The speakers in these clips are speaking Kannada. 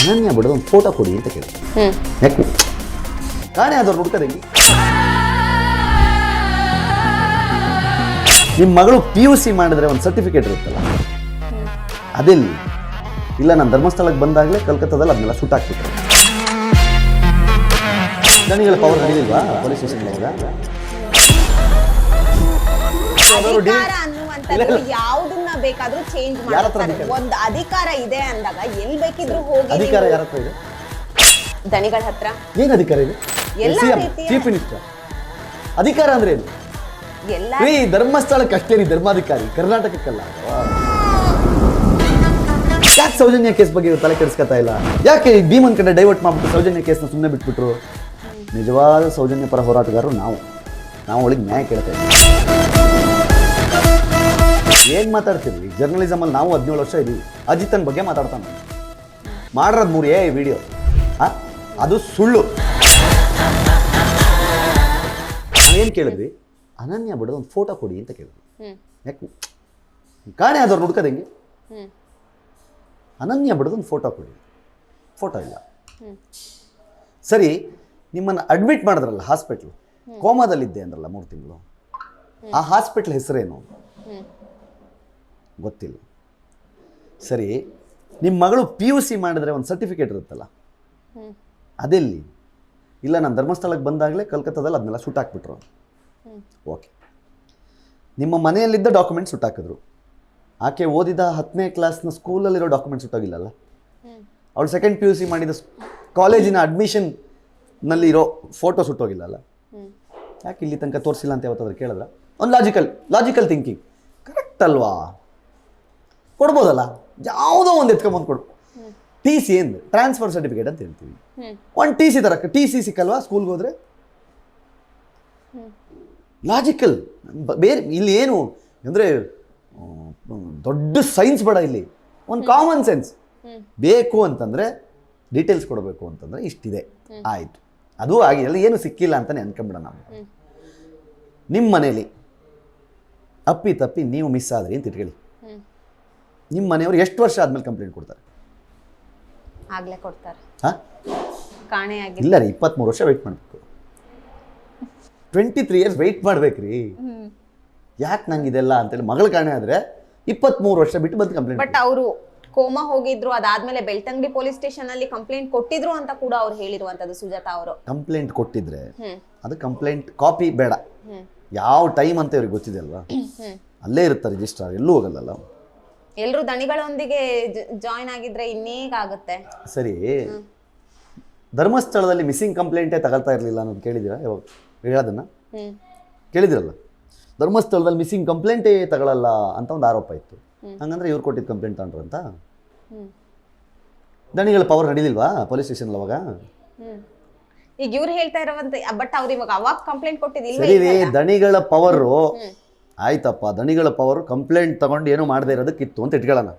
ಅನನ್ಯ ಬಿಡೋದು ಒಂದು ಫೋಟೋ ಕೊಡಿ ಅಂತ ಕೇಳಿ. ಯಾಕೆ ಕಾಣೆ ಆದವ್ರು ಹುಡ್ಕದೆ ನಿಮ್ಮ ಮಗಳು PUC ಮಾಡಿದ್ರೆ ಒಂದು ಸರ್ಟಿಫಿಕೇಟ್ ಇರುತ್ತಲ್ಲ, ಅದೆಲ್ಲಿ? ಇಲ್ಲ, ನಾನು ಧರ್ಮಸ್ಥಳಕ್ಕೆ ಬಂದಾಗಲೇ ಕಲ್ಕತ್ತಾದಲ್ಲಿ ಅದನ್ನೆಲ್ಲ ಸುಟ್ಟಾಕ್ಬಿಟ್ರೆ. ನನಗೆಲ್ಲ ಪವರ್ ನಡೆದಿಲ್ವಾ ಪೊಲೀಸ್ ಸ್ಟೇಷನ್ ಯಾವ್ದನ್ನ ಬೇಕಾದ್ರೂ ಚೇಂಜ್ ಮಾಡ್ತಾರೆ. ಒಂದು ಅಧಿಕಾರ ಇದೆ ಅಂದಾಗ ಎಲ್ಲಿ ಬೇಕಿದ್ರು ಹೋಗಿ. ಅಧಿಕಾರ ಯಾರ ಹತ್ರ ಇದೆ? ದಣಿಗಳ ಹತ್ರ. ಏನ್ ಅಧಿಕಾರ ಇದೆ? Chief minister. ಅಧಿಕಾರ ಅಂದ್ರೆ ಏನು? ಧರ್ಮಸ್ಥಳಕ್ಕೆ ಅಷ್ಟೇ ಧರ್ಮಾಧಿಕಾರಿ, ಕರ್ನಾಟಕಕ್ಕಲ್ಲ. ಯಾಕೆ ಸೌಜನ್ಯ ಕೇಸ್ ಬಗ್ಗೆ ತಲೆ ಕೆಡಿಸ್ಕೊತಾ ಇಲ್ಲ? ಯಾಕೆ ಭೀಮನ್ ಕಡೆ ಡೈವರ್ಟ್ ಮಾಡ್ಬಿಟ್ಟು ಸೌಜನ್ಯ ಕೇಸ್ನ ಸುಮ್ಮನೆ ಬಿಟ್ಬಿಟ್ರು? ನಿಜವಾದ ಸೌಜನ್ಯ ಪರ ಹೋರಾಟಗಾರರು ನಾವು ಅವಳಿಗೆ ನ್ಯಾಯ ಕೇಳ್ತಾ ಇದ್ದೀವಿ. ಏನ್ ಮಾತಾಡ್ತೀವಿ? ಜರ್ನಲಿಸಮಲ್ಲಿ ನಾವು 17 ವರ್ಷ ಇದ್ದೀವಿ. ಅಜಿತನ್ ಬಗ್ಗೆ ಮಾತಾಡ್ತಾನೆ, ಮಾಡಿರೋದು 3 ವಿಡಿಯೋ, ಅದು ಸುಳ್ಳು. ನಾವೇನು ಕೇಳಿದ್ವಿ? ಅನನ್ಯ ಬಿಡೋದು ಒಂದು ಫೋಟೋ ಕೊಡಿ ಅಂತ ಕೇಳಿದ್ವಿ. ಯಾಕೆ ಕಾಣೆ ಆದವ್ರು ಹುಡ್ಕದೆ ಹೆಂಗೆ? ಅನನ್ಯ ಬಿಡೋದು ಒಂದು ಫೋಟೋ ಕೊಡಿ. ಫೋಟೋ ಇಲ್ಲ. ಸರಿ, ನಿಮ್ಮನ್ನು ಅಡ್ಮಿಟ್ ಮಾಡಿದ್ರಲ್ಲ ಹಾಸ್ಪಿಟ್ಲು, ಕೋಮಾದಲ್ಲಿದ್ದೆ ಅಂದ್ರಲ್ಲ 3 ತಿಂಗಳು, ಆ ಹಾಸ್ಪಿಟ್ಲ್ ಹೆಸರೇನು? ಗೊತ್ತಿಲ್ಲ. ಸರಿ, ನಿಮ್ಮ ಮಗಳು PUC ಮಾಡಿದ್ರೆ ಒಂದು ಸರ್ಟಿಫಿಕೇಟ್ ಇರುತ್ತಲ್ಲ, ಅದೆಲ್ಲಿ? ಇಲ್ಲ, ನಾನು ಧರ್ಮಸ್ಥಳಕ್ಕೆ ಬಂದಾಗಲೇ ಕಲ್ಕತ್ತಾದಲ್ಲಿ ಅದನ್ನೆಲ್ಲ ಸುಟ್ಟಾಕ್ಬಿಟ್ರು. ಓಕೆ, ನಿಮ್ಮ ಮನೆಯಲ್ಲಿದ್ದ ಡಾಕ್ಯುಮೆಂಟ್ ಸುಟ್ಟಾಕಿದ್ರು. ಆಕೆ ಓದಿದ 10ನೇ ಕ್ಲಾಸ್ನ ಸ್ಕೂಲಲ್ಲಿರೋ ಡಾಕ್ಯುಮೆಂಟ್ ಸುಟ್ಟಾಗಿಲ್ಲಲ್ಲ. ಅವಳು 2nd PUC ಮಾಡಿದ ಕಾಲೇಜಿನ ಅಡ್ಮಿಷನ್ನಲ್ಲಿ ಇರೋ ಫೋಟೋ ಸುಟ್ಟೋಗಿಲ್ಲಲ್ಲ. ಯಾಕೆ ಇಲ್ಲಿ ತನಕ ತೋರಿಸಿಲ್ಲ ಅಂತ ಯಾವತ್ತಾದ್ರೂ ಕೇಳಿದ್ರ? ಒಂದು ಲಾಜಿಕಲ್ ಥಿಂಕಿಂಗ್ ಕರೆಕ್ಟ್ ಅಲ್ವಾ? ಕೊಡ್ಬೋದಲ್ಲ, ಯಾವುದೋ ಒಂದು ಎತ್ಕೊಂಬಂದು ಕೊಡು. TC ಏನು? ಟ್ರಾನ್ಸ್ಫರ್ ಸರ್ಟಿಫಿಕೇಟ್ ಅಂತ ಹೇಳ್ತೀವಿ. ಒಂದು TC ತರಕ್ಕೆ TC ಸಿಕ್ಕಲ್ವಾ ಸ್ಕೂಲ್ಗೆ ಹೋದ್ರೆ? ಲಾಜಿಕಲ್. ಬೇರೆ ಇಲ್ಲಿ ಏನು ಅಂದರೆ ದೊಡ್ಡ ಸೈನ್ಸ್ ಬೇಡ, ಇಲ್ಲಿ ಒಂದು ಕಾಮನ್ ಸೆನ್ಸ್ ಬೇಕು. ಅಂತಂದರೆ ಡೀಟೇಲ್ಸ್ ಕೊಡಬೇಕು ಅಂತಂದರೆ ಇಷ್ಟಿದೆ, ಆಯಿತು, ಅದು ಆಗಿಲ್ಲ, ಏನು ಸಿಕ್ಕಿಲ್ಲ ಅಂತಲೇ ಅನ್ಕೊಂಬಿಡ. ನಾವು ನಿಮ್ಮ ಮನೇಲಿ ಅಪ್ಪಿ ನೀವು ಮಿಸ್ ಆದ್ರಿ ಅಂತ ಇಟ್ಕೊಳ್ಳಿ. ನಿಮ್ಮ ಮನೆಯವರು ಎಷ್ಟು ವರ್ಷ ಆದ್ಮೇಲೆ ಕಂಪ್ಲೇಂಟ್ ಕೊಡ್ತಾರೆ? ಆಗ್ಲೇ ಕೊಡ್ತಾರೆ. ಕಾಣೆ ಆಗಿ ಇಲ್ಲ ರೀ, 23 ವರ್ಷ ವೆಯ್ಟ್ ಮಾಡಬೇಕು. 23 ಇಯರ್ಸ್ ವೆಯ್ಟ್ ಮಾಡ್ಬೇಕ್ರಿ. ಯಾಕೆ ನಂಗೆ ಇದೆಲ್ಲ ಅಂತೇಳಿ ಮಗಳು ಕಾಣೆ ಆದರೆ 23 ವರ್ಷ ಬಿಟ್ಟು ಬಂದು ಕಂಪ್ಲೇಂಟ್. ಬಟ್ ಅವರು ಕೋಮಾ ಹೋಗಿದ್ರು, ಅದಾದ್ಮೇಲೆ ಬೆಳ್ತಂಗಡಿ ಪೊಲೀಸ್ ಸ್ಟೇಷನ್ ಅಲ್ಲಿ ಕಂಪ್ಲೇಂಟ್ ಕೊಟ್ಟಿದ್ರು ಅಂತ ಕೂಡ ಅವ್ರು ಹೇಳಿರುವಂತದ್ದು. ಸುಜಾತಾ ಅವರು ಕಂಪ್ಲೇಂಟ್ ಕೊಟ್ಟಿದ್ರೆ ಅದು ಕಂಪ್ಲೇಂಟ್ ಕಾಪಿ ಬೇಡ, ಯಾವ ಟೈಮ್ ಅಂತ ಇವ್ರಿಗೆ ಗೊತ್ತಿದೆ ಅಲ್ವಾ, ಅಲ್ಲೇ ಇರುತ್ತೆ ರಿಜಿಸ್ಟರ್, ಎಲ್ಲೂ ಹೋಗಲ್ಲ. ಎಲ್ಲರೂ ದಣಿಗಳೊಂದಿಗೆ ಜಾಯಿನ್ ಆಗಿದ್ರೆ ಇನ್ನೇಗಾಗುತ್ತೆ. ಸರಿ, ಧರ್ಮಸ್ಥಳದಲ್ಲಿ ಮಿಸ್ಸಿಂಗ್ ಕಂಪ್ಲೇಂಟೇ ತಗೊಳ್ತಾ ಇರಲಿಲ್ಲ ಅನ್ನೋದು ಕೇಳಿದಿರಾ? ಯಾವಾಗ ಹೇಳೋದನ್ನ ಕೇಳಿದಿರಲ್ಲ? ಧರ್ಮಸ್ಥಳದಲ್ಲಿ ಮಿಸ್ಸಿಂಗ್ ಕಂಪ್ಲೇಂಟೇ ತಗೊಳ್ಳಲ್ಲ ಅಂತ ಒಂದು ಆರೋಪ ಇತ್ತು. ಹಂಗಂದ್ರೆ ಇವ್ರು ಕೊಟ್ಟಿದ್ದು ಕಂಪ್ಲೇಂಟ್ ತಗೊಂಡ್ರಂತ? ದಣಿಗಳ ಪವರ್ ನಡೀಲಿಲ್ವಾ ಪೊಲೀಸ್ ಸ್ಟೇಷನ್ ಅವಾಗ? ಈಗ ಇವ್ರು ಹೇಳ್ತಾ ಇರೋವಂತ, ಬಟ್ ಅವ್ರು ಇವಾಗ ಅವಾಗ ಕಂಪ್ಲೇಂಟ್ ಕೊಟ್ಟಿದ್ದಿಲ್ಲ. ಸರಿ ರೀ, ದಣಿಗಳ ಪವರು ಆಯ್ತಪ್ಪ, ದಣಿಗಳ ಪವರು ಕಂಪ್ಲೇಂಟ್ ತಗೊಂಡು ಏನೋ ಮಾಡದೇ ಇರೋದಕ್ಕಿತ್ತು ಅಂತ ಇಟ್ಕೊಳ್ಳೋಣ.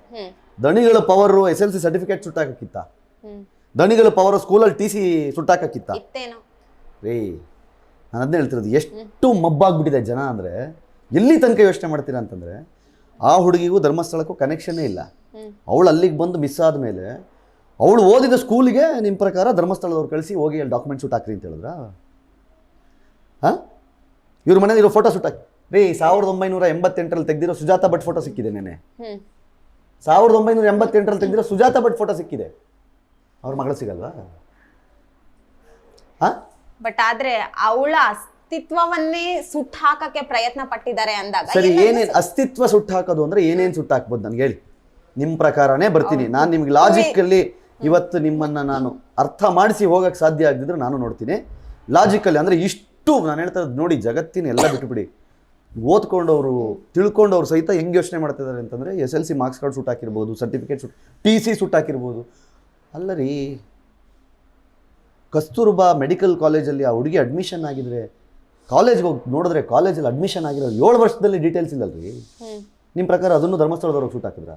ದಣಿಗಳ ಪವರು SLC ಸರ್ಟಿಫಿಕೇಟ್ ಸುಟ್ಟಾಕಿತ್ತ? ದಣಿಗಳ ಪವರು ಸ್ಕೂಲಲ್ಲಿ TC ಸುಟ್ಟಾಕಿತ್ತ? ರೀ, ನಾನು ಅದನ್ನೇ ಹೇಳ್ತಿರೋದು, ಎಷ್ಟು ಮಬ್ಬಾಗ್ಬಿಟ್ಟಿದೆ ಜನ ಅಂದರೆ. ಎಲ್ಲಿ ತನಕ ಯೋಚನೆ ಮಾಡ್ತೀರಾ ಅಂತಂದರೆ, ಆ ಹುಡುಗಿಗೂ ಧರ್ಮಸ್ಥಳಕ್ಕೂ ಕನೆಕ್ಷನ್ನೇ ಇಲ್ಲ. ಅವಳು ಅಲ್ಲಿಗೆ ಬಂದು ಮಿಸ್ ಆದಮೇಲೆ ಅವಳು ಓದಿದ ಸ್ಕೂಲಿಗೆ ನಿಮ್ಮ ಪ್ರಕಾರ ಧರ್ಮಸ್ಥಳದವ್ರು ಕಳಿಸಿ ಹೋಗಿ ಅಲ್ಲಿ ಡಾಕ್ಯುಮೆಂಟ್ ಸುಟ್ಟಾಕ್ರಿ ಅಂತ ಹೇಳಿದ್ರ? ಇವ್ರ ಮನೇಲಿರೋ ಫೋಟೋ ಸುಟ್ಟಾಕಿ ರೀ. 1988ರಲ್ಲಿ ತೆಗೆದಿರೋ ಸುಜಾತಾ ಭಟ್ ಫೋಟೋ ಸಿಕ್ಕಿದೆ ನೆನೆ. 1988ರಲ್ಲಿ ತೆಗೆದಿರೋ ಸುಜಾತಾ ಭಟ್ ಫೋಟೋ ಸಿಕ್ಕಿದೆ. ಅವ್ರ ಮಗಳು ಸಿಗಲ್ವಾ? ಬಟ್ ಆದ್ರೆ ಅವಳ ಅಸ್ತಿತ್ವವನ್ನೇ ಸುಟ್ಟು ಹಾಕಕ್ಕೆ ಪ್ರಯತ್ನ ಪಟ್ಟಿದ್ದಾರೆ ಅಂದಾಗ, ಸರಿ, ಏನೇನು ಅಸ್ತಿತ್ವ ಸುಟ್ಟು ಹಾಕೋದು ಅಂದ್ರೆ ಏನೇನು ಸುಟ್ಟು ಹಾಕ್ಬೋದು ನನಗೆ ಹೇಳಿ? ನಿಮ್ಮ ಪ್ರಕಾರನೇ ಬರ್ತೀನಿ ನಾನು. ನಿಮ್ಗೆ ಲಾಜಿಕಲ್ಲಿ ಇವತ್ತು ನಿಮ್ಮನ್ನ ನಾನು ಅರ್ಥ ಮಾಡಿಸಿ ಹೋಗಕ್ಕೆ ಸಾಧ್ಯ ಆಗದಿದ್ರೆ ನಾನು ನೋಡ್ತೀನಿ. ಲಾಜಿಕಲ್ಲಿ ಅಂದ್ರೆ ಇಷ್ಟು ನಾನು ಹೇಳ್ತಾ ಇರೋದು ನೋಡಿ, ಜಗತ್ತಿನ ಎಲ್ಲ ಬಿಟ್ಟುಬಿಡಿ, ಓದ್ಕೊಂಡವರು ತಿಳ್ಕೊಂಡವ್ರು ಸಹಿತ ಹೆಂಗೆ ಯೋಚನೆ ಮಾಡ್ತಿದ್ದಾರೆ ಅಂತಂದರೆ, SLC ಮಾರ್ಕ್ಸ್ ಕಾರ್ಡ್ ಸುಟ್ಟಾಕಿರ್ಬೋದು, ಸರ್ಟಿಫಿಕೇಟ್ TC ಸುಟ್ಟಾಕಿರ್ಬೋದು. ಅಲ್ಲ ರೀ, ಕಸ್ತೂರ್ಬಾ ಮೆಡಿಕಲ್ ಕಾಲೇಜಲ್ಲಿ ಆ ಹುಡುಗಿ ಅಡ್ಮಿಷನ್ ಆಗಿದ್ರೆ, ಕಾಲೇಜ್ಗೆ ಹೋಗಿ ನೋಡಿದ್ರೆ ಕಾಲೇಜಲ್ಲಿ ಅಡ್ಮಿಷನ್ ಆಗಿರೋ 7 ವರ್ಷದಲ್ಲಿ ಡೀಟೇಲ್ಸ್ ಇಲ್ಲಲ್ರಿ. ನಿಮ್ಮ ಪ್ರಕಾರ ಅದನ್ನು ಧರ್ಮಸ್ಥಳದವ್ರಿಗೆ ಸುಟ್ಟಾಕಿದ್ರ?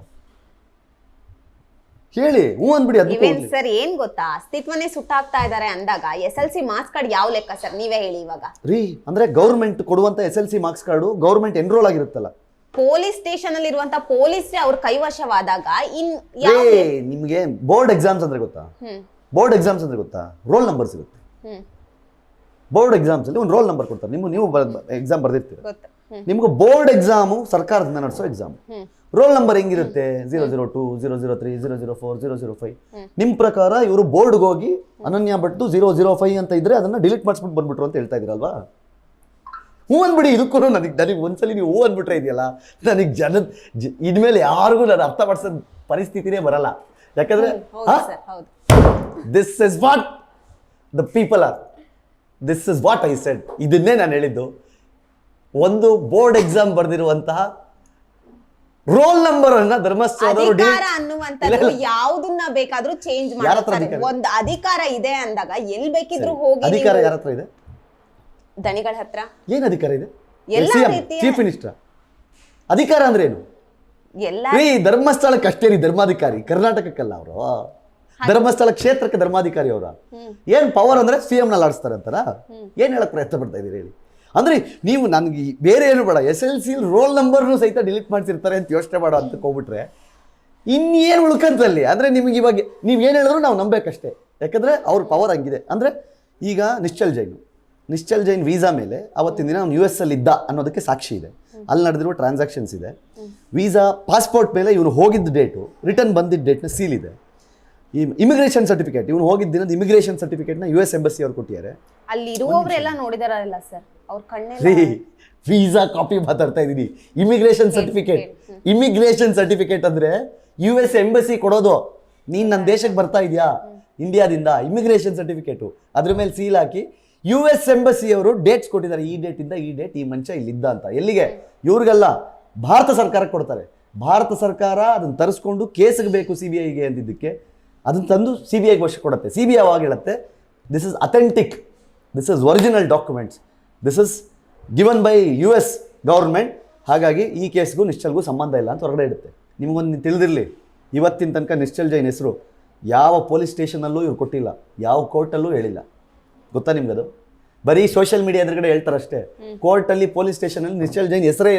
ಹೇಳಿ, ಹ್ಞೂ ಅಂದ್ಬಿಡಿ. ಅದು ಸರ್ ಏನ್ ಗೊತ್ತಾ, ಅಸ್ತಿತ್ವನೇ ಸುಟ್ಟಾಕ್ತಾ ಇದ್ದಾರೆ ಅಂದಾಗ SLC ಮಾರ್ಕ್ಸ್ ಕಾರ್ಡ್ ಯಾವ ಲೆಕ್ಕ ಸರ್? ನೀವೇ ಹೇಳಿ ಇವಾಗ. ರೀ, ಅಂದ್ರೆ ಗೌರ್ಮೆಂಟ್ ಕೊಡುವಂತ SLC marks card government enrol ಆಗಿರುತ್ತಲ್ಲ, ಪೊಲೀಸ್ ಸ್ಟೇಷನ್ ಅಲ್ಲಿ ಇರುವಂತ ಪೊಲೀಸರೇ ಅವ್ರ ಕೈವಶವಾದಾಗ ನಿಮ್ಗೆ ಬೋರ್ಡ್ ಎಕ್ಸಾಮ್ಸ್ ಅಂದ್ರೆ ಗೊತ್ತಾ? ಬೋರ್ಡ್ ಎಕ್ಸಾಮ್ಸ್ ಅಂದ್ರೆ ಗೊತ್ತಾ? ರೋಲ್ ನಂಬರ್ ಸಿಗುತ್ತೆ. ಬೋರ್ಡ್ ಎಕ್ಸಾಮ್ಸ್ ಅಲ್ಲಿ ಒಂದು ರೋಲ್ ನಂಬರ್ ಕೊಡ್ತಾರೆ. ನೀವು ಎಕ್ಸಾಮ್ ಬರ್ದಿರ್ತೀರ, ನಿಮ್ಗೆ ಬೋರ್ಡ್ ಎಕ್ಸಾಮು ಸರ್ಕಾರದಿಂದ ನಡೆಸೋ ಎಕ್ಸಾಮ್. ರೋಲ್ ನಂಬರ್ ಹೆಂಗಿರುತ್ತೆ? 002, 003, 004, 005. ನಿಮ್ ಪ್ರಕಾರ ಇವರು ಬೋರ್ಡ್ಗೆ ಹೋಗಿ ಅನನ್ಯ ಭಟ್ 005 ಅಂತ ಇದ್ರೆ ಅದನ್ನ ಡಿಲೀಟ್ ಮಾಡಿಸ್ಬಿಟ್ಟು ಬಂದ್ಬಿಟ್ರು ಅಂತ ಹೇಳ್ತಾ ಇದ್ರಲ್ವಾ? ಹೂ ಅಂದ್ಬಿಡಿ. ಇದಕ್ಕೂ ನನಗೆ ಒಂದ್ಸಲಿ ನೀವು ಹೂ ಅಂದ್ಬಿಟ್ರೆ ಇದೆಯಲ್ಲ, ನನಗೆ ಇನ್ಮೇಲೆ ಯಾರಿಗೂ ನಾನು ಅರ್ಥಪಡಿಸೋ ಪರಿಸ್ಥಿತಿನೇ ಬರಲ್ಲ. ಯಾಕಂದ್ರೆ this is what the people are, this is what I said. ಇದನ್ನೇ ನಾನು ಹೇಳಿದ್ದು. ಒಂದು ಬೋರ್ಡ್ ಎಕ್ಸಾಮ್ ಬರ್ದಿರುವಂತಹ ರೋಲ್ ನಂಬರ್ ಅನ್ನ ಧರ್ಮಸ್ಥಳದವರು ಯಾವ್ದನ್ನ ಬೇಕಾದ್ರೂ ಚೇಂಜ್ ಮಾಡ್ತಾರೆ. ಒಂದು ಅಧಿಕಾರ ಇದೆ ಅಂದಾಗ ಎಲ್ಲಿ ಬೇಕಿದ್ರು ಹೋಗಿ. ಅಧಿಕಾರ ಯಾರ ಹತ್ರ ಇದೆ? ದಣಿಗಳ ಹತ್ರ. ಏನ್ ಅಧಿಕಾರ ಇದೆ? Chief minister. ಅಧಿಕಾರ ಅಂದ್ರೆ ಏನು? ಧರ್ಮಸ್ಥಳಕ್ಕೆ ಅಷ್ಟೇ ರೀ ಧರ್ಮಾಧಿಕಾರಿ, ಕರ್ನಾಟಕಕ್ಕಲ್ಲ ಅವರು. ಧರ್ಮಸ್ಥಳ ಕ್ಷೇತ್ರಕ್ಕೆ ಧರ್ಮಾಧಿಕಾರಿ ಅವರ. ಏನ್ ಪವರ್ ಅಂದ್ರೆ ಸಿಎಂ ನಲ್ಲಿ ಆಡಿಸ್ತಾರೆ ಅಂತಾರ? ಏನ್ ಹೇಳಕ್ ಪ್ರಯತ್ನ ಪಡ್ತಾ ಇದೀರಿ ಹೇಳಿ? ಅಂದ್ರೆ ನೀವು ನನ್ಗೆ ಬೇರೆ ಏನು ಬೇಡ, SLC ರೋಲ್ ನಂಬರ್ನು ಸಹಿತ ಡಿಲೀಟ್ ಮಾಡ್ತಿರ್ತಾರೆ ಅಂತ ಯೋಚನೆ ಮಾಡೋ ಅಂತ ಹೋಗ್ಬಿಟ್ರೆ ಇನ್ನೇನು ಉಳ್ಕಂತಲ್ಲಿ. ಅಂದ್ರೆ ನಿಮ್ಗೆ ಇವಾಗ ನೀವ್ ಏನ್ ಹೇಳಿದ್ರು ನಾವು ನಂಬೇಕಷ್ಟೇ. ಯಾಕಂದ್ರೆ ಅವ್ರ ಪವರ್ ಹಂಗಿದೆ. ಅಂದ್ರೆ ಈಗ ನಿಶ್ಚಲ್ ಜೈನ್ ವೀಸಾ ಮೇಲೆ ಅವತ್ತಿನ ದಿನ ಅವ್ನು US ಅಲ್ಲಿ ಇದ್ದ ಅನ್ನೋದಕ್ಕೆ ಸಾಕ್ಷಿ ಇದೆ. ಅಲ್ಲಿ ನಡೆದಿರುವ ಟ್ರಾನ್ಸಾಕ್ಷನ್ಸ್ ಇದೆ. ವೀಸಾ ಪಾಸ್ಪೋರ್ಟ್ ಮೇಲೆ ಇವನು ಹೋಗಿದ್ದ ಡೇಟು, ರಿಟರ್ನ್ ಬಂದಿದ್ದ ಡೇಟ್ನ ಸೀಲ್ ಇದೆ. ಈ ಇಮಿಗ್ರೇಷನ್ ಸರ್ಟಿಫಿಕೇಟ್, ಇವನು ಹೋಗಿದ್ದ ದಿನದ ಇಮಿಗ್ರೇಷನ್ ಸರ್ಟಿಫಿಕೇಟ್ನ US ಎಂಬಸಿ ಅವ್ರು ಕೊಟ್ಟಿದ್ದಾರೆ. ಅಲ್ಲಿ ಇರುವವರೆಲ್ಲ ನೋಡಿದಾರಲ್ಲ ಸರ್, ಅವ್ರ ಕಣ್ಣೇ ವೀಸಾ ಕಾಪಿ ಮಾತಾಡ್ತಾ ಇದೀನಿ. ಇಮಿಗ್ರೇಷನ್ ಸರ್ಟಿಫಿಕೇಟ್ ಅಂದ್ರೆ US ಎಂಬಸಿ ಕೊಡೋದು. ನೀನ್ ನನ್ನ ದೇಶಕ್ಕೆ ಬರ್ತಾ ಇದೆಯಾ ಇಂಡಿಯಾದಿಂದ, ಇಮಿಗ್ರೇಷನ್ ಸರ್ಟಿಫಿಕೇಟು ಅದ್ರ ಮೇಲೆ ಸೀಲ್ ಹಾಕಿ US ಎಂಬಸಿ ಅವರು ಡೇಟ್ಸ್ ಕೊಟ್ಟಿದ್ದಾರೆ. ಈ ಡೇಟ್ ಇಂದ ಈ ಡೇಟ್ ಈ ಮನುಷ್ಯ ಇಲ್ಲಿದ್ದ ಅಂತ. ಎಲ್ಲಿಗೆ? ಇವ್ರಿಗೆಲ್ಲ ಭಾರತ ಸರ್ಕಾರಕ್ಕೆ ಕೊಡ್ತಾರೆ. ಭಾರತ ಸರ್ಕಾರ ಅದನ್ನ ತರಿಸ್ಕೊಂಡು ಕೇಸ್ಗೆ ಬೇಕು CBIಗೆ ಅಂದಿದ್ದಕ್ಕೆ ಅದನ್ನ ತಂದು CBIಗೆ ವಶ ಕೊಡುತ್ತೆ. CBI ಅವಾಗ ಹೇಳುತ್ತೆ, this is authentic, this is original documents, this is given by US government, ಹಾಗಾಗಿ ಈ ಕೇಸ್ಗೂ ನಿಶ್ಚಲ್ಗೂ ಸಂಬಂಧ ಇಲ್ಲ ಅಂತ ಹೊರಗಡೆ ಇಡುತ್ತೆ. ನಿಮಗೊಂದು ತಿಳಿದಿರಲಿ, ಇವತ್ತಿನ ತನಕ ನಿಶ್ಚಲ್ ಜೈನ್ ಹೆಸರು ಯಾವ ಪೊಲೀಸ್ ಸ್ಟೇಷನಲ್ಲೂ ಇವ್ರು ಕೊಟ್ಟಿಲ್ಲ, ಯಾವ ಕೋರ್ಟಲ್ಲೂ ಹೇಳಿಲ್ಲ. ಗೊತ್ತಾ ನಿಮ್ಗದು? ಬರೀ ಸೋಷಿಯಲ್ ಮೀಡಿಯಾ ಎದುರುಗಡೆ ಹೇಳ್ತಾರಷ್ಟೇ. ಕೋರ್ಟಲ್ಲಿ, ಪೊಲೀಸ್ ಸ್ಟೇಷನಲ್ಲಿ ನಿಶ್ಚಲ್ ಜೈನ್ ಹೆಸರೇ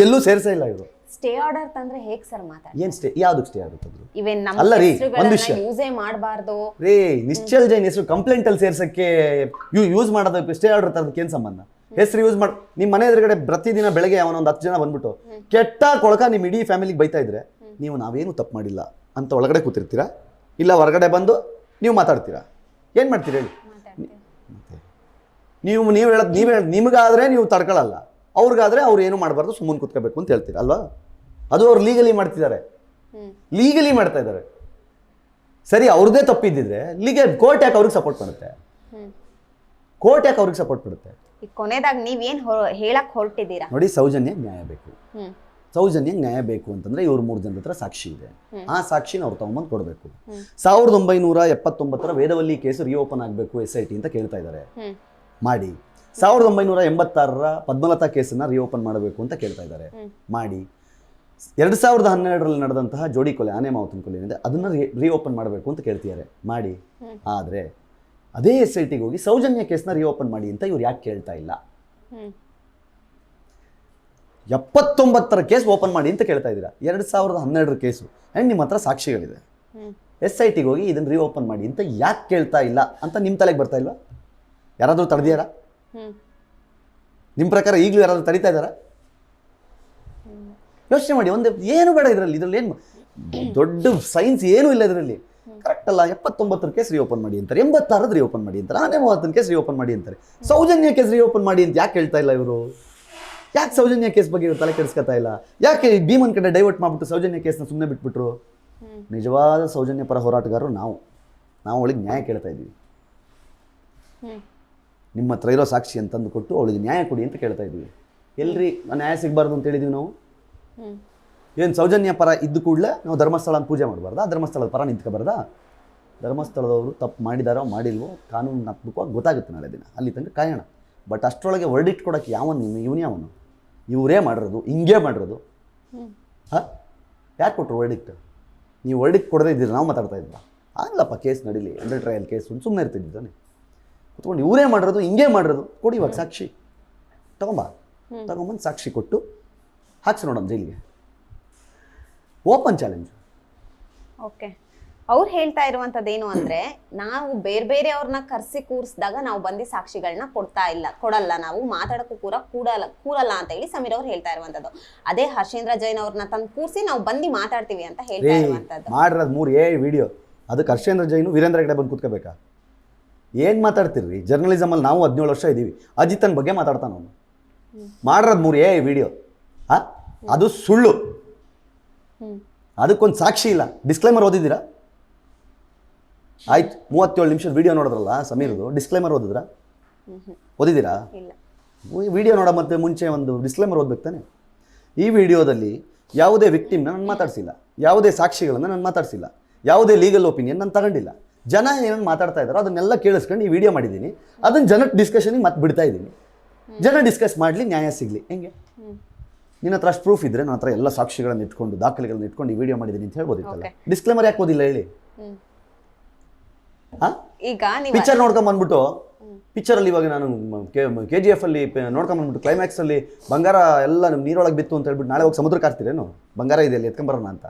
ಎಲ್ಲೂ ಸೇರಿಸೇ ಇಲ್ಲ ಇವರು. ಸ್ಟೇ ಆರ್ಡರ್ ತಂದ್ರೆ ಹೇಗೆ ಸರ್ ಮಾತಾಡ್ತಾರೆ? ಏನ್ ಸ್ಟೇ? ಯಾವ್ದಕ್ಕೆ ಸ್ಟೇ ಆರ್ಡರ್ ತಂದ್ರು? ಇವೆನ್ ನಮ್ಮ ಅಲ್ಲ ರೀ, ಒಂದು ವಿಷಯ ಯೂಸೇ ಮಾಡಬಾರ್ದು ರೀ. ನಿಶ್ಚಲ್ ಜೈನ್ ಹೆಸರು ಕಂಪ್ಲೇಂಟ್ ಅಲ್ಲಿ ಸೇರ್ಸಕ್ಕೆ ಯೂಸ್ ಮಾಡೋದಕ್ಕೆ ಸ್ಟೇ ಆರ್ಡರ್ ತರೋದಕ್ಕೆ ಏನ್ ಸಂಬಂಧ? ಹೆಸರು ಯೂಸ್ ಮಾಡಿ ನಿಮ್ಮ ಮನೆ ಎದುರುಗಡೆ ಪ್ರತಿದಿನ ಬೆಳಗ್ಗೆ ಅವನೊಂದು 10 ಜನ ಬಂದ್ಬಿಟ್ಟು ಕೆಟ್ಟ ಕೊಳಕ ನಿಮ್ಮ ಇಡೀ ಫ್ಯಾಮಿಲಿಗೆ ಬೈತಾ ಇದ್ರೆ ನೀವು ನಾವೇನು ತಪ್ಪು ಮಾಡಿಲ್ಲ ಅಂತ ಒಳಗಡೆ ಕೂತಿರ್ತೀರಾ? ಇಲ್ಲ ಹೊರಗಡೆ ಬಂದು ನೀವು ಮಾತಾಡ್ತೀರಾ? ಏನ್ ಮಾಡ್ತೀರಿ ಹೇಳಿ? ನೀವು ಹೇಳೋದು ನಿಮಗಾದ್ರೆ ನೀವು ತಡ್ಕೊಳ್ಳಲ್ಲ, ಅವ್ರಿಗಾದ್ರೆ ಅವ್ರು ಏನು ಮಾಡಬಾರ್ದು, ಸುಮ್ಮನೆ ಕೂತ್ಕೋಬೇಕು ಅಂತ ಹೇಳ್ತೀರಾ ಅಲ್ವಾ? ಅದು ಅವ್ರು ಲೀಗಲಿ ಮಾಡ್ತಿದ್ದಾರೆ, ಲೀಗಲಿ ಮಾಡ್ತಾ ಇದ್ದಾರೆ. ಸರಿ, ಅವ್ರದ್ದೇ ತಪ್ಪಿದ್ದಿದ್ರೆ ಕೋರ್ಟ್ ಯಾಕೆ ಅವ್ರಿಗೆ ಸಪೋರ್ಟ್ ಮಾಡುತ್ತೆ? ಕೋರ್ಟ್ ಯಾಕೆ ಅವ್ರಿಗೆ ಸಪೋರ್ಟ್ ಮಾಡುತ್ತೆ? ಕೊನೆದಾಗ ನೀವೇನ್ ಹೇಳಕ್ ಹೊರಟಿದ್ದೀರಾ ನೋಡಿ? ಸೌಜನ್ಯ ನ್ಯಾಯ ಬೇಕು. ಸೌಜನ್ಯ ನ್ಯಾಯ ಬೇಕು ಅಂತಂದ್ರೆ ಇವ್ರು 3 ಜನದ ಹತ್ರ ಸಾಕ್ಷಿ ಇದೆ. ಆ ಸಾಕ್ಷಿನ ಅವ್ರು ತಗೊಂಬಂದು ಕೊಡಬೇಕು. 1979 ವೇದವಲ್ಲಿ ಕೇಸು ರಿಓಪನ್ ಆಗಬೇಕು SIT ಅಂತ ಕೇಳ್ತಾ ಇದ್ದಾರೆ. ಮಾಡಿ. 1986 ಪದ್ಮಲತಾ ಕೇಸನ್ನ ರಿಓಪನ್ ಮಾಡಬೇಕು ಅಂತ ಕೇಳ್ತಾ ಇದ್ದಾರೆ. ಮಾಡಿ. 2012 ನಡೆದಂತಹ ಜೋಡಿ ಕೊಲೆ, ಆನೆ ಮಾವತನ ಕೊಲೆ ಏನಿದೆ ಅದನ್ನ ರಿಓಪನ್ ಮಾಡಬೇಕು ಅಂತ ಕೇಳ್ತಿದ್ದಾರೆ. ಮಾಡಿ. ಆದ್ರೆ ಅದೇ SITಗೆ ಹೋಗಿ ಸೌಜನ್ಯ ಕೇಸ್ನ ರಿಓಪನ್ ಮಾಡಿ ಅಂತ ಇವ್ರು ಯಾಕೆ ಕೇಳ್ತಾ ಇಲ್ಲ? 79 ಕೇಸ್ ಓಪನ್ ಮಾಡಿ ಅಂತ ಕೇಳ್ತಾ ಇದ್ದೀರಾ. 2012 ಕೇಸು ಅಂಡ್ ನಿಮ್ಮ ಹತ್ರ ಸಾಕ್ಷಿಗಳಿದೆ. SITಗೆ ಹೋಗಿ ಇದನ್ನ ರಿಓಪನ್ ಮಾಡಿ ಅಂತ ಯಾಕೆ ಕೇಳ್ತಾ ಇಲ್ಲ ಅಂತ ನಿಮ್ಮ ತಲೆಗೆ ಬರ್ತಾ ಇಲ್ವಾ? ಯಾರಾದ್ರೂ ತಡೆದಿಯಾರ? ನಿಮ್ಮ ಪ್ರಕಾರ ಈಗಲೂ ಯಾರಾದ್ರೂ ತಡೀತಾ ಇದ್ದಾರಾ? ಯೋಚನೆ ಮಾಡಿ. ಒಂದು ಏನು ಬೇಡ ಇದರಲ್ಲಿ ಏನು ದೊಡ್ಡ ಸೈನ್ಸ್ ಏನೂ ಇಲ್ಲ ಇದರಲ್ಲಿ. ಕರೆಕ್ಟ್ ಅಲ್ಲ? 79 ಕೇಸ್ ರಿಓಪನ್ ಮಾಡಿ ಅಂತಾರೆ, 86 ರಿಓಪನ್ ಮಾಡಿ ಅಂತಾರೆ, 30 ಕೇಸ್ ರಿಓಪನ್ ಮಾಡಿ ಅಂತಾರೆ. ಸೌಜನ್ಯ ಕೇಸ್ ರಿಓಪನ್ ಮಾಡಿ ಅಂತ ಯಾಕೆ ಹೇಳ್ತಾ ಇಲ್ಲ ಇವರು? ಯಾಕೆ ಸೌಜನ್ಯ ಕೇಸ್ ಬಗ್ಗೆ ಇವರು ತಲೆ ಕೆಡಿಸ್ಕೊತಾ ಇಲ್ಲ? ಯಾಕೆ ಭೀಮನ್ ಕಡೆ ಡೈವರ್ಟ್ ಮಾಡ್ಬಿಟ್ಟು ಸೌಜನ್ಯ ಕೇಸ್ನ ಸುಮ್ಮನೆ ಬಿಟ್ಬಿಟ್ರು? ನಿಜವಾದ ಸೌಜನ್ಯ ಪರ ಹೋರಾಟಗಾರರು ನಾವು ಅವಳಿಗೆ ನ್ಯಾಯ ಕೇಳ್ತಾ ಇದ್ದೀವಿ. ನಿಮ್ಮ ಹತ್ರ ಇರೋ ಸಾಕ್ಷಿ ಅಂತಂದು ಕೊಟ್ಟು ಅವಳಿಗೆ ನ್ಯಾಯ ಕೊಡಿ ಅಂತ ಕೇಳ್ತಾ ಇದ್ದೀವಿ. ಎಲ್ರಿ ನ್ಯಾಯ ಸಿಗಬಾರ್ದು ಅಂತ ಹೇಳಿದೀವಿ ನಾವು? ಏನು ಸೌಜನ್ಯ ಪರ ಇದ್ದು ಕೂಡಲೇ ನಾವು ಧರ್ಮಸ್ಥಳ ಪೂಜೆ ಮಾಡಬಾರ್ದಾ? ಧರ್ಮಸ್ಥಳದ ಪರ ನಿಂತ್ಕೋಬಾರ್ದಾ? ಧರ್ಮಸ್ಥಳದವರು ತಪ್ಪು ಮಾಡಿದಾರೋ ಮಾಡಿಲ್ವೋ ಕಾನೂನಾತ್ಮಕವಾಗಿ ಗೊತ್ತಾಗುತ್ತೆ ನಾಳೆ ದಿನ. ಅಲ್ಲಿ ತನಕ ಕಾಯೋಣ. ಬಟ್ ಅಷ್ಟರೊಳಗೆ ವರ್ಡಿಕ್ಟ್ ಕೊಡೋಕ್ಕೆ ಇವನು ಯಾವನು? ಇವರೇ ಮಾಡಿರೋದು, ಹಿಂಗೇ ಮಾಡಿರೋದು. ಹಾಂ, ಯಾಕೆ ಕೊಟ್ಟರು ವರ್ಡಿಕ್ಟ್? ನೀವು ವರ್ಡಿಕ್ಟ್ ಕೊಡದೇ ಇದ್ದೀರಿ, ನಾವು ಮಾತಾಡ್ತಾ ಇದ್ವಾ? ಆಗಲಪ್ಪ, ಕೇಸ್ ನಡೀಲಿ, ಅಂಡರ್ ಟ್ರಯಲ್ ಕೇಸ್ ಸುಮ್ಮನೆ ಇರ್ತಿದ್ದಾನೆ ಕುತ್ಕೊಂಡು. ಇವರೇ ಮಾಡಿರೋದು, ಹಿಂಗೇ ಮಾಡಿರೋದು, ಕೊಡಿ ಇವಾಗ ಸಾಕ್ಷಿ ತಗೊಂಬಂದು ಸಾಕ್ಷಿ ಕೊಟ್ಟು ಹಾಕ್ಸಿ ನೋಡೋಣ ಜೈಲಿಗೆ. Open challenge. ಓಕೆ, ಅವ್ರು ಹೇಳ್ತಾ ಇರುವಂತದ್ದೇನು ಅಂದ್ರೆ, ನಾವು ಬೇರೆಯವ್ರನ್ನ ಕರ್ಸಿ ಕೂರಿಸಿದಾಗ ನಾವು ಬಂದಿ ಸಾಕ್ಷಿಗಳನ್ನ ಕೊಡಲ್ಲ, ನಾವು ಮಾತಾಡಕ್ಕೂ ಕೂರಲ್ಲ ಅಂತ ಹೇಳಿ ಸಮೀರ್ ಅವ್ರು ಹೇಳ್ತಾ ಇರುವಂತದ್ದು. ಅದೇ ಹರ್ಷೇಂದ್ರ ಜೈನ್ ಅವ್ರನ್ನ ತಂದು ಕೂರಿಸಿ ನಾವು ಬಂದು ಮಾತಾಡ್ತೀವಿ ಅಂತ ಹೇಳ್ತಾ ಇರುವಂತದ್ದು. ಮಾಡಿರೋದು 3 ವಿಡಿಯೋ, ಅದಕ್ಕೆ ಹರ್ಷೇಂದ್ರ ಜೈನು ವೀರೇಂದ್ರ ಹೆಗ್ಡೆ ಬಂದು ಕೂತ್ಕೋಬೇಕಾ? ಏನು ಮಾತಾಡ್ತಿರ್ರಿ? ಜರ್ನಲಿಸಮಲ್ಲಿ ನಾವು 17 ವರ್ಷ ಇದ್ದೀವಿ. ಅಜಿತನ್ ಬಗ್ಗೆ ಮಾತಾಡ್ತಾನ ಅವನು. ಮಾಡಿರೋದು 3 ವಿಡಿಯೋ. ಅದು ಸುಳ್ಳು, ಅದಕ್ಕೊಂದು ಸಾಕ್ಷಿ ಇಲ್ಲ. ಡಿಸ್ಕ್ಲೈಮರ್ ಓದಿದ್ದೀರಾ? ಆಯ್ತು, 37 ನಿಮಿಷದ ವಿಡಿಯೋ ನೋಡಿದ್ರಲ್ಲ ಸಮೀರ್ದು, ಡಿಸ್ಕ್ಲೈಮರ್ ಓದಿದ್ದೀರಾ? ವಿಡಿಯೋ ನೋಡೋ ಮತ್ತೆ ಮುಂಚೆ ಒಂದು ಡಿಸ್ಕ್ಲೈಮರ್ ಓದ್ಬೇಕು ತಾನೆ. ಈ ವಿಡಿಯೋದಲ್ಲಿ ಯಾವುದೇ ವಿಕ್ಟಿಮ್ನ ನಾನು ಮಾತಾಡಿಸಿಲ್ಲ, ಯಾವುದೇ ಸಾಕ್ಷಿಗಳನ್ನು ನಾನು ಮಾತಾಡಿಸಿಲ್ಲ, ಯಾವುದೇ ಲೀಗಲ್ ಒಪಿನಿಯನ್ ನಾನು ತಗೊಂಡಿಲ್ಲ. ಜನ ಏನನ್ನು ಮಾತಾಡ್ತಾ ಇದ್ದಾರೋ ಅದನ್ನೆಲ್ಲ ಕೇಳಿಸ್ಕೊಂಡು ಈ ವಿಡಿಯೋ ಮಾಡಿದ್ದೀನಿ. ಅದನ್ನು ಜನಕ್ಕೆ ಡಿಸ್ಕಷನಿಗೆ ಮತ್ತೆ ಬಿಡ್ತಾ ಇದ್ದೀನಿ. ಜನ ಡಿಸ್ಕಸ್ ಮಾಡಲಿ, ನ್ಯಾಯ ಸಿಗಲಿ. ಹೆಂಗೆ? ನಿನ್ನ ಹತ್ರ ಅಷ್ಟು ಪ್ರೂಫ್ ಇದ್ದರೆ ನನ್ನ ಹತ್ರ ಎಲ್ಲ ಸಾಕ್ಷಿಗಳನ್ನು ಇಟ್ಕೊಂಡು ದಾಖಲೆಗಳನ್ನ ಇಟ್ಕೊಂಡು ಈ ವಿಡಿಯೋ ಮಾಡಿದ್ದೀನಿ ಅಂತ ಹೇಳ್ಬೋದಿತ್ತಲ್ಲ. ಡಿಸ್ಕ್ಲೇಮರ್ ಯಾಕೆ ಓದಿಲ್ಲ ಹೇಳಿ? ಈಗ ಪಿಕ್ಚರ್ ನೋಡ್ಕೊಂಬಂದ್ಬಿಟ್ಟು, ಪಿಕ್ಚರಲ್ಲಿ ಇವಾಗ ನಾನು KGF ಅಲ್ಲಿ ನೋಡ್ಕೊಂಬಂದ್ಬಿಟ್ಟು ಕ್ಲೈಮ್ಯಾಕ್ಸಲ್ಲಿ ಬಂಗಾರ ಎಲ್ಲ ನಮ್ಮ ನೀರೊಳಗೆ ಬಿತ್ತು ಅಂತ ಹೇಳ್ಬಿಟ್ಟು ನಾಳೆ ಹೋಗಿ ಸಮುದ್ರಕ್ಕೆ ಹಾರ್ತೀರೇನು? ಬಂಗಾರ ಇದೆ ಅಲ್ಲಿ ಎತ್ಕೊಂಬರೋಣ ಅಂತ.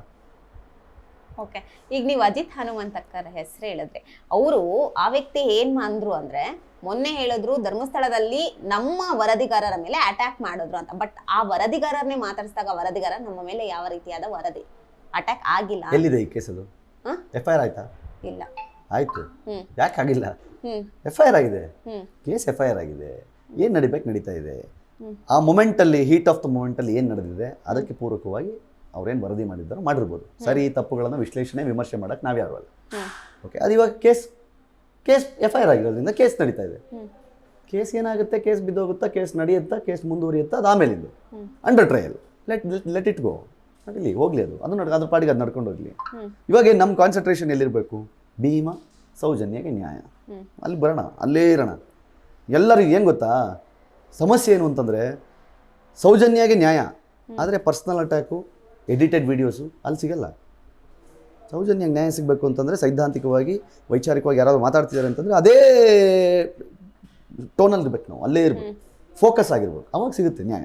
ಓಕೆ, ಈಗ ನೀವು ಅಜಿತ್ ಹನುಮಂತಕ್ಕರ ಹೆಸರು ಹೇಳಿದ್ರೆ, ಅವರು ಆ ವ್ಯಕ್ತಿ ಏನ್ ಅಂದ್ರು ಅಂದ್ರೆ, ಮೊನ್ನೆ ಹೇಳಿದ್ರು ಧರ್ಮಸ್ಥಳದಲ್ಲಿ ನಮ್ಮ ವರದಿಗಾರರ ಮೇಲೆ ಅಟ್ಯಾಕ್ ಮಾಡಿದ್ರು ಅಂತ. ಬಟ್ ಆ ವರದಿಗಾರರನ್ನೇ ಮಾತಾಡಿಸಿದಾಗ ವರದಿಗಾರ ನಮ್ಮ ಮೇಲೆ ಯಾವ ರೀತಿಯಾದ ವರದಿ ಅಟ್ಯಾಕ್ ಆಗಿಲ್ಲ. ಎಲ್ಲಿದೆ ಈ ಕೇಸದು? FIR ಆಯ್ತಾ? ಇಲ್ಲ. ಆಯ್ತು, ಯಾಕೆ ಆಗಿಲ್ಲ? FIR ಆಗಿದೆ, ಕೇಸ್ FIR ಆಗಿದೆ. ಏನು ನಡೀತಾ ಇದೆ. ಆ ಮೊಮೆಂಟಲ್ಲಿ, ಹೀಟ್ ಆಫ್ ದ ಮೊಮೆಂಟಲ್ಲಿ ಏನು ನಡೆದಿದೆ ಅದಕ್ಕೆ ಪೂರಕವಾಗಿ ಅವ್ರೇನು ವರದಿ ಮಾಡಿದ್ದಾರೋ ಮಾಡಿರ್ಬೋದು. ಸರಿ ತಪ್ಪುಗಳನ್ನು ವಿಶ್ಲೇಷಣೆ ವಿಮರ್ಶೆ ಮಾಡೋಕ್ಕೆ ನಾವ್ಯಾರು ಅಲ್ಲ. ಓಕೆ, ಅದು ಇವಾಗ ಕೇಸ್ FIR ಆಗಿರೋದ್ರಿಂದ ಕೇಸ್ ನಡೀತಾ ಇದೆ. ಕೇಸ್ ಏನಾಗುತ್ತೆ, ಕೇಸ್ ಬಿದ್ದೋಗುತ್ತಾ, ಕೇಸ್ ನಡೆಯುತ್ತಾ, ಕೇಸ್ ಮುಂದುವರಿಯುತ್ತಾ, ಅದು ಆಮೇಲಿಂದು under trial. Let it go, ನಡೀಲಿ, ಹೋಗ್ಲಿ, ಅದು ಅದ್ರ ಪಾಡಿಗೆ ಅದು ನಡ್ಕೊಂಡು ಹೋಗ್ಲಿ. ಇವಾಗ ನಮ್ಮ ಕಾನ್ಸಂಟ್ರೇಷನ್ ಎಲ್ಲಿರಬೇಕು? ಭೀಮಾ ಸೌಜನ್ಯಗೆ ನ್ಯಾಯ, ಅಲ್ಲಿ ಬರೋಣ, ಅಲ್ಲೇ ಇರೋಣ. ಎಲ್ಲರಿಗೂ ಏನು ಗೊತ್ತಾ ಸಮಸ್ಯೆ ಏನು ಅಂತಂದರೆ, ಸೌಜನ್ಯಗೆ ನ್ಯಾಯ ಆದರೆ ಪರ್ಸ್ನಲ್ ಅಟ್ಯಾಕು, ಎಡಿಟೆಡ್ ವಿಡಿಯೋಸು ಅಲ್ಲಿ ಸಿಗಲ್ಲ. ಸೌಜನ್ಯಗೆ ನ್ಯಾಯ ಸಿಗಬೇಕು ಅಂತಂದರೆ ಸೈದ್ಧಾಂತಿಕವಾಗಿ, ವೈಚಾರಿಕವಾಗಿ ಯಾರಾದರೂ ಮಾತಾಡ್ತಿದ್ದಾರೆ ಅಂತಂದರೆ ಅದೇ ಟೋನಲ್ಲಿ ಇರ್ಬೇಕು, ನಾವು ಅಲ್ಲೇ ಇರ್ಬೇಕು, ಫೋಕಸ್ ಆಗಿರ್ಬೇಕು, ಅವಾಗ ಸಿಗುತ್ತೆ ನ್ಯಾಯ.